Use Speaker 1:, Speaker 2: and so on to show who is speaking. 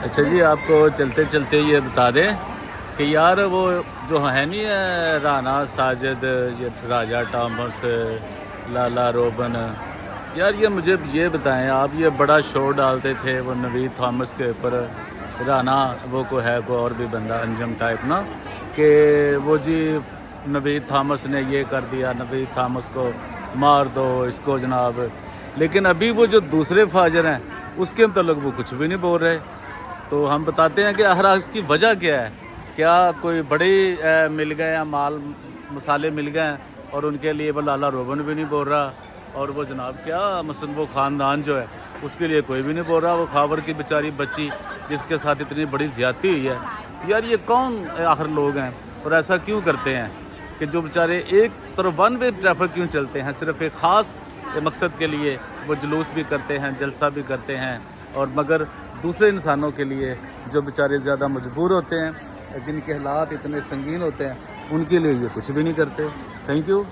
Speaker 1: اچھا جی، آپ کو چلتے چلتے یہ بتا دیں کہ یار وہ جو ہے نہیں ہے رانا ساجد، یہ راجہ ٹامس، لالا روبن، یار یہ مجھے یہ بتائیں، آپ یہ بڑا شور ڈالتے تھے وہ نوید تھامس کے اوپر، رانا وہ کو ہے کوئی اور بھی بندہ انجم ٹائپ نا، کہ وہ جی نوید تھامس نے یہ کر دیا، نوید تھامس کو مار دو اس کو جناب، لیکن ابھی وہ جو دوسرے فاجر ہیں اس کے متعلق وہ کچھ بھی نہیں بول رہے۔ تو ہم بتاتے ہیں کہ آخر اس کی وجہ کیا ہے، کیا کوئی بڑی مل گئے ہیں، مال مسالے مل گئے ہیں اور ان کے لیے وہ لالا روبن بھی نہیں بول رہا، اور وہ جناب کیا مثلا وہ خاندان جو ہے اس کے لیے کوئی بھی نہیں بول رہا، وہ خاور کی بیچاری بچی جس کے ساتھ اتنی بڑی زیادتی ہوئی ہے، یار یہ کون آخر لوگ ہیں اور ایسا کیوں کرتے ہیں کہ جو بیچارے ایک طرف ون وے ٹریفک کیوں چلتے ہیں، صرف ایک خاص مقصد کے لیے وہ جلوس بھی کرتے ہیں، جلسہ بھی کرتے ہیں، اور مگر دوسرے انسانوں کے لیے جو بیچارے زیادہ مجبور ہوتے ہیں، جن کے حالات اتنے سنگین ہوتے ہیں، ان کے لیے یہ کچھ بھی نہیں کرتے۔ Thank you.